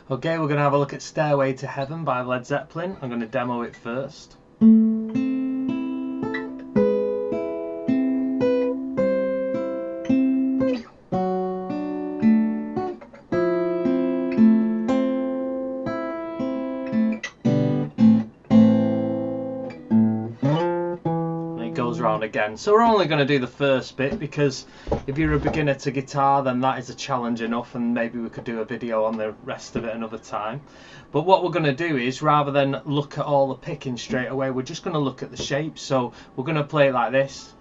Okay, we're going to have a look at Stairway to Heaven by Led Zeppelin. I'm going to demo it first. Goes round again. So we're only going to do the first bit because if you're a beginner to guitar, then that is a challenge enough, and maybe we could do a video on the rest of it another time. But what we're going to do is, rather than look at all the picking straight away, we're just going to look at the shapes. So we're going to play it like this.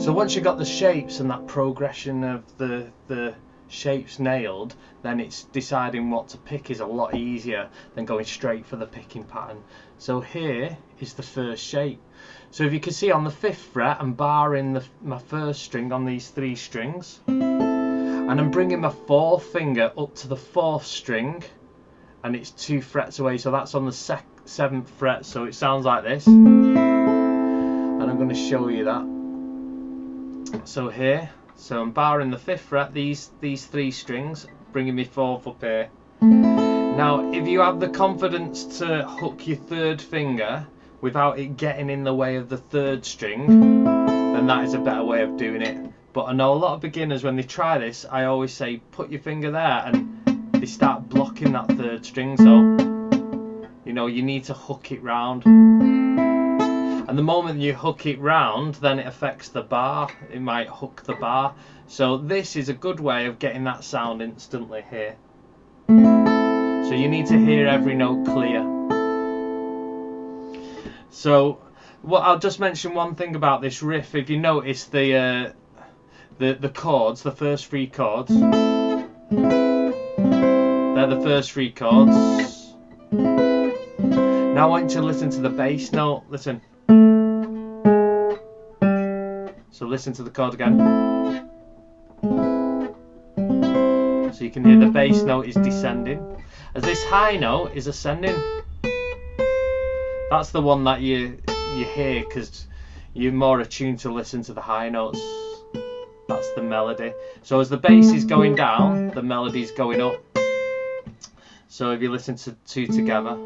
So once you've got the shapes and that progression of the shapes nailed, then it's deciding what to pick is a lot easier than going straight for the picking pattern. So here is the first shape. So if you can see on the 5th fret, I'm barring my 1st string on these 3 strings, and I'm bringing my 4th finger up to the 4th string, and it's 2 frets away, so that's on the 7th fret. So it sounds like this, and I'm going to show you that. So here, so I'm barring the 5th fret, these 3 strings, bringing my 4th up here. Now if you have the confidence to hook your 3rd finger without it getting in the way of the 3rd string, then that is a better way of doing it. But I know a lot of beginners, when they try this, I always say put your finger there, and they start blocking that 3rd string. So you know, you need to hook it round. And the moment you hook it round, then it affects the bar. It might hook the bar. So this is a good way of getting that sound instantly here. So you need to hear every note clear. So I'll just mention one thing about this riff. If you notice the chords, the first 3 chords, they're the first 3 chords. Now I want you to listen to the bass note. Listen. So listen to the chord again. So you can hear the bass note is descending, as this high note is ascending. That's the one that you hear because you're more attuned to listen to the high notes. That's the melody. So as the bass is going down, the melody is going up. So if you listen to 2 together,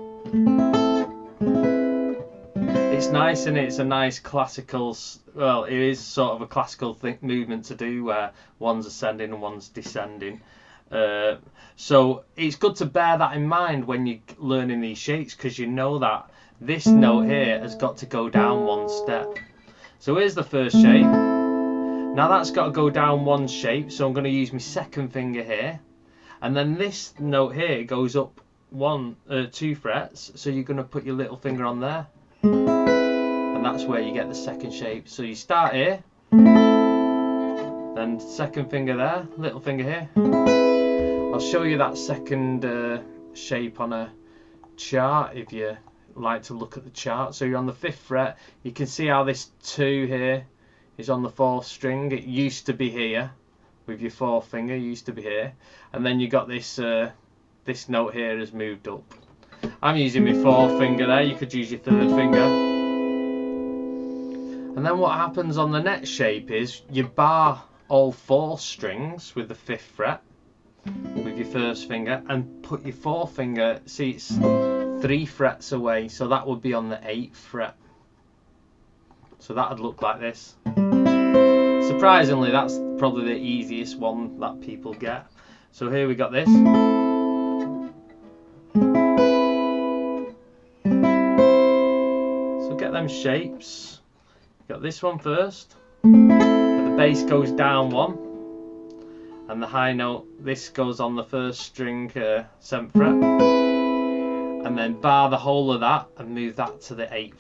it's nice, and it's a nice classical, well, it is sort of a classical movement to do, where one's ascending and one's descending. So it's good to bear that in mind when you're learning these shapes, because you know that this note here has got to go down 1 step. So here's the first shape. Now that's got to go down 1 shape, so I'm going to use my 2nd finger here, and then this note here goes up 2 frets, so you're going to put your little finger on there, and that's where you get the 2nd shape. So you start here, then 2nd finger there, little finger here. I'll show you that 2nd shape on a chart if you like to look at the chart. So you're on the 5th fret, you can see how this 2 here is on the 4th string. It used to be here with your 4th finger, used to be here, and then you got this this note here has moved up. I'm using my 4th finger there, you could use your 3rd finger. And then what happens on the next shape is you bar all 4 strings with the 5th fret with your 1st finger, and put your 4th finger, see it's 3 frets away, so that would be on the 8th fret. So that would look like this. Surprisingly, that's probably the easiest one that people get. So here we got this. So get them shapes. Got this one first. The bass goes down 1, and the high note, this goes on the 1st string, 7th fret, and then bar the whole of that and move that to the 8th.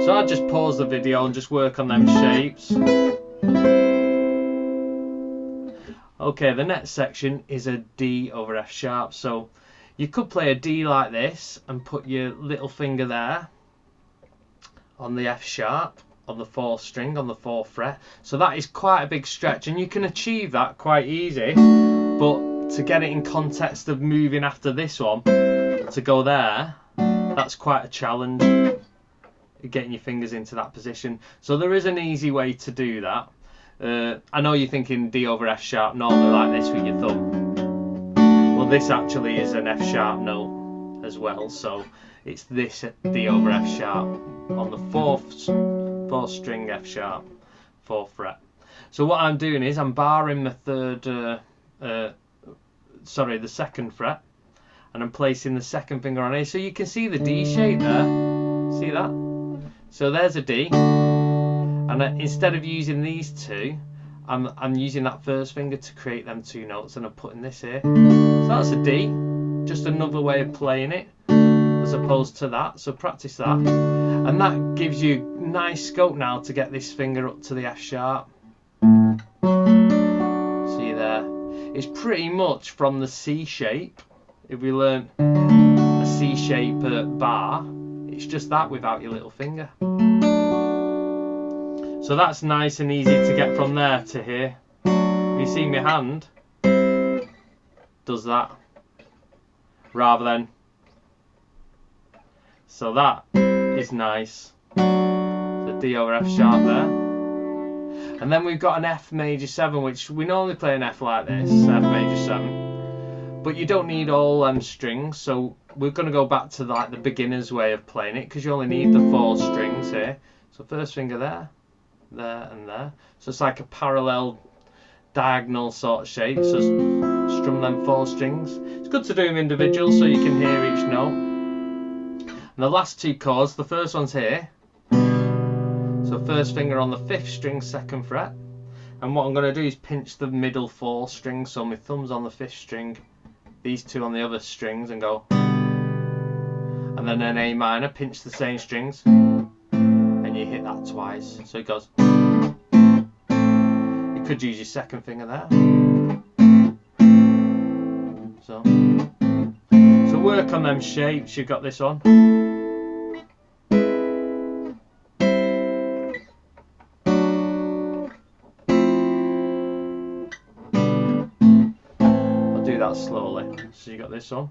So I'll just pause the video and just work on them shapes. Okay, the next section is a D over F sharp. So you could play a D like this and put your little finger there on the F sharp on the 4th string on the 4th fret. So that is quite a big stretch, and you can achieve that quite easy, but to get it in context of moving after this one to go there, that's quite a challenge. getting your fingers into that position. So there is an easy way to do that. I know you're thinking D over F sharp normally like this with your thumb. Well, this actually is an F sharp note as well, so it's this D over F sharp on the fourth string F sharp, 4th fret. So what I'm doing is I'm barring the the 2nd fret, and I'm placing the 2nd finger on here, so you can see the D shape there. See that? So there's a D, and instead of using these two, I'm using that 1st finger to create them 2 notes, and I'm putting this here. So that's a D, just another way of playing it as opposed to that. So practice that, and that gives you nice scope now to get this finger up to the F sharp. See there? It's pretty much from the C shape. If we learn a C shape bar, it's just that without your little finger. So that's nice and easy to get from there to here. You see my hand does that rather than. So that is nice. The D over F sharp there. And then we've got an F major 7, which we normally play an F like this, F major 7. But you don't need all them strings, so we're going to go back to like the beginner's way of playing it, because you only need the 4 strings here. So 1st finger there, there and there. So it's like a parallel diagonal sort of shape. So strum them 4 strings. It's good to do them individual so you can hear each note. And the last 2 chords, the first one's here. So 1st finger on the 5th string, 2nd fret. And what I'm going to do is pinch the middle 4 strings, so my thumb's on the 5th string, these 2 on the other strings, and go. And then an A minor, pinch the same strings, and you hit that twice. So it goes. You could use your 2nd finger there. So work on them shapes. You've got this on. Slowly. So you got this on.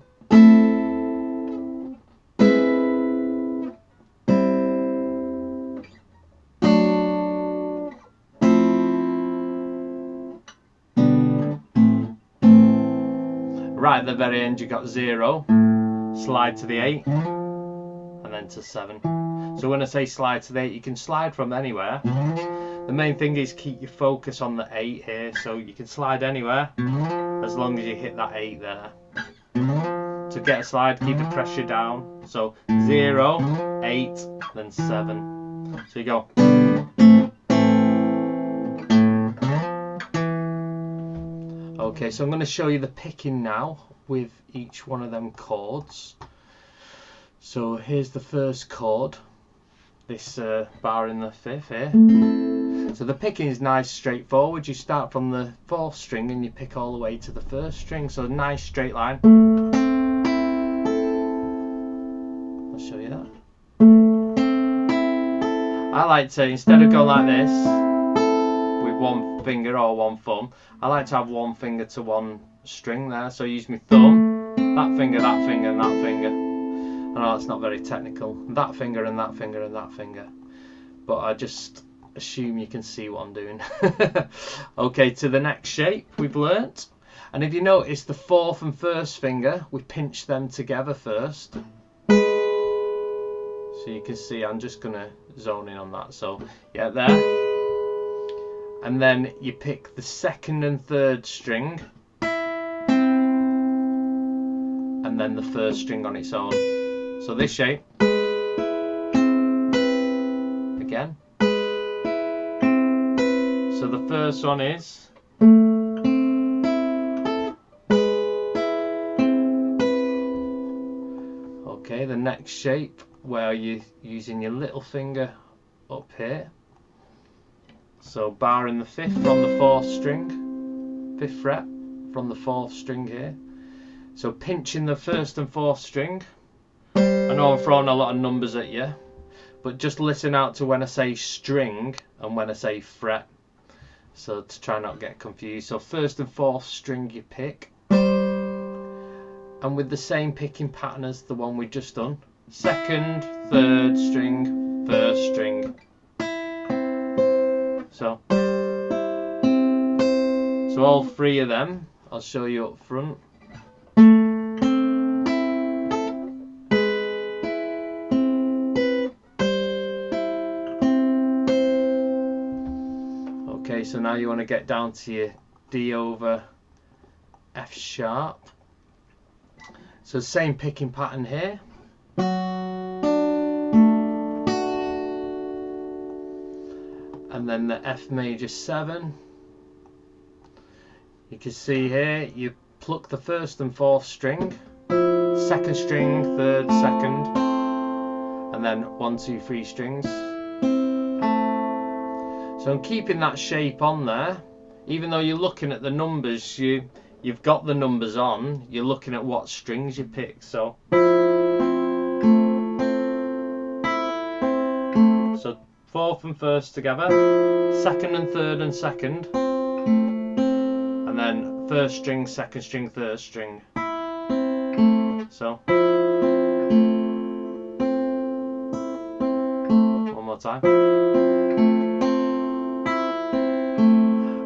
Right at the very end you got 0, slide to the 8, and then to 7. So when I say slide to the 8, you can slide from anywhere. The main thing is keep your focus on the 8 here, so you can slide anywhere as long as you hit that 8 there. To get a slide, keep the pressure down. So 0, 8, then 7. So you go. Okay, so I'm going to show you the picking now with each one of them chords. So here's the 1st chord, this bar in the 5th here. So the picking is nice, straightforward. You start from the 4th string and you pick all the way to the 1st string. So a nice straight line. I'll show you that. I like to, instead of going like this with 1 finger or 1 thumb, I like to have 1 finger to 1 string there. So I use my thumb, that finger, and that finger. I know it's not very technical. That finger and that finger and that finger. But I just assume you can see what I'm doing. Okay, to the next shape we've learnt. And if you notice, the 4th and 1st finger, we pinch them together first. So you can see I'm just going to zone in on that. So yeah, there. And then you pick the 2nd and 3rd string. And then the 1st string on its own. So this shape. Again. So the first one is. Okay, the next shape where you're using your little finger up here. So bar in the 5th from the 4th string, 5th fret from the 4th string here. So pinching the 1st and 4th string. I know I'm throwing a lot of numbers at you, but just listen out to when I say string and when I say fret. So to try not get confused. So 1st and 4th string you pick. And with the same picking pattern as the one we just done. 2nd, 3rd string, first string. So all three of them, I'll show you up front. Okay, so now you want to get down to your D over F sharp. So same picking pattern here. And then the F major 7. You can see here, you pluck the first and fourth string, second string, third, second, and then 1, 2, 3 strings. So I'm keeping that shape on there, even though you're looking at the numbers, you've got the numbers on, you're looking at what strings you pick. So fourth and first together, second and third and second, and then first string, second string, third string. So one more time.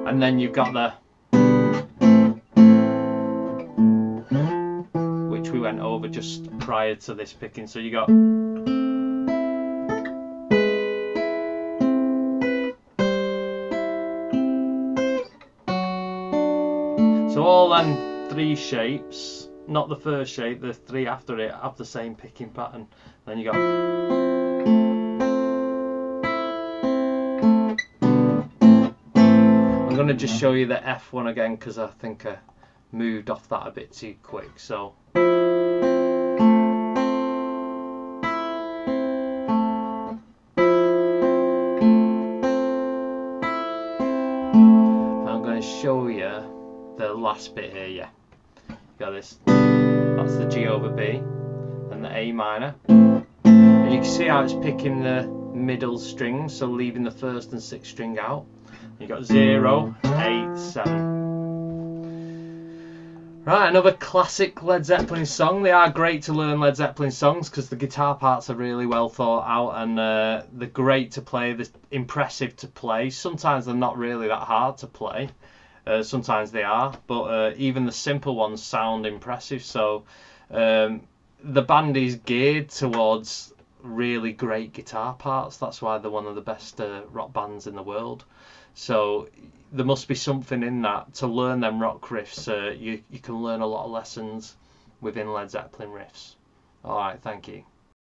And then you've got the, which we went over just prior to this picking. So you got all them three shapes, not the first shape, the three after it have the same picking pattern. Then you got I'm going to just show you the F one again because I think I moved off that a bit too quick. So I'm going to show you the last bit here. Yeah, you got this, that's the G over B and the A minor, and you can see how it's picking the middle string, so leaving the first and sixth string out. You got 0, 8, 7. Right, another classic Led Zeppelin song. They are great to learn Led Zeppelin songs because the guitar parts are really well thought out, and they're great to play, they're impressive to play. Sometimes they're not really that hard to play. Sometimes they are, but even the simple ones sound impressive. So the band is geared towards really great guitar parts. That's why they're one of the best rock bands in the world. So there must be something in that to learn them rock riffs. You can learn a lot of lessons within Led Zeppelin riffs. Alright, thank you.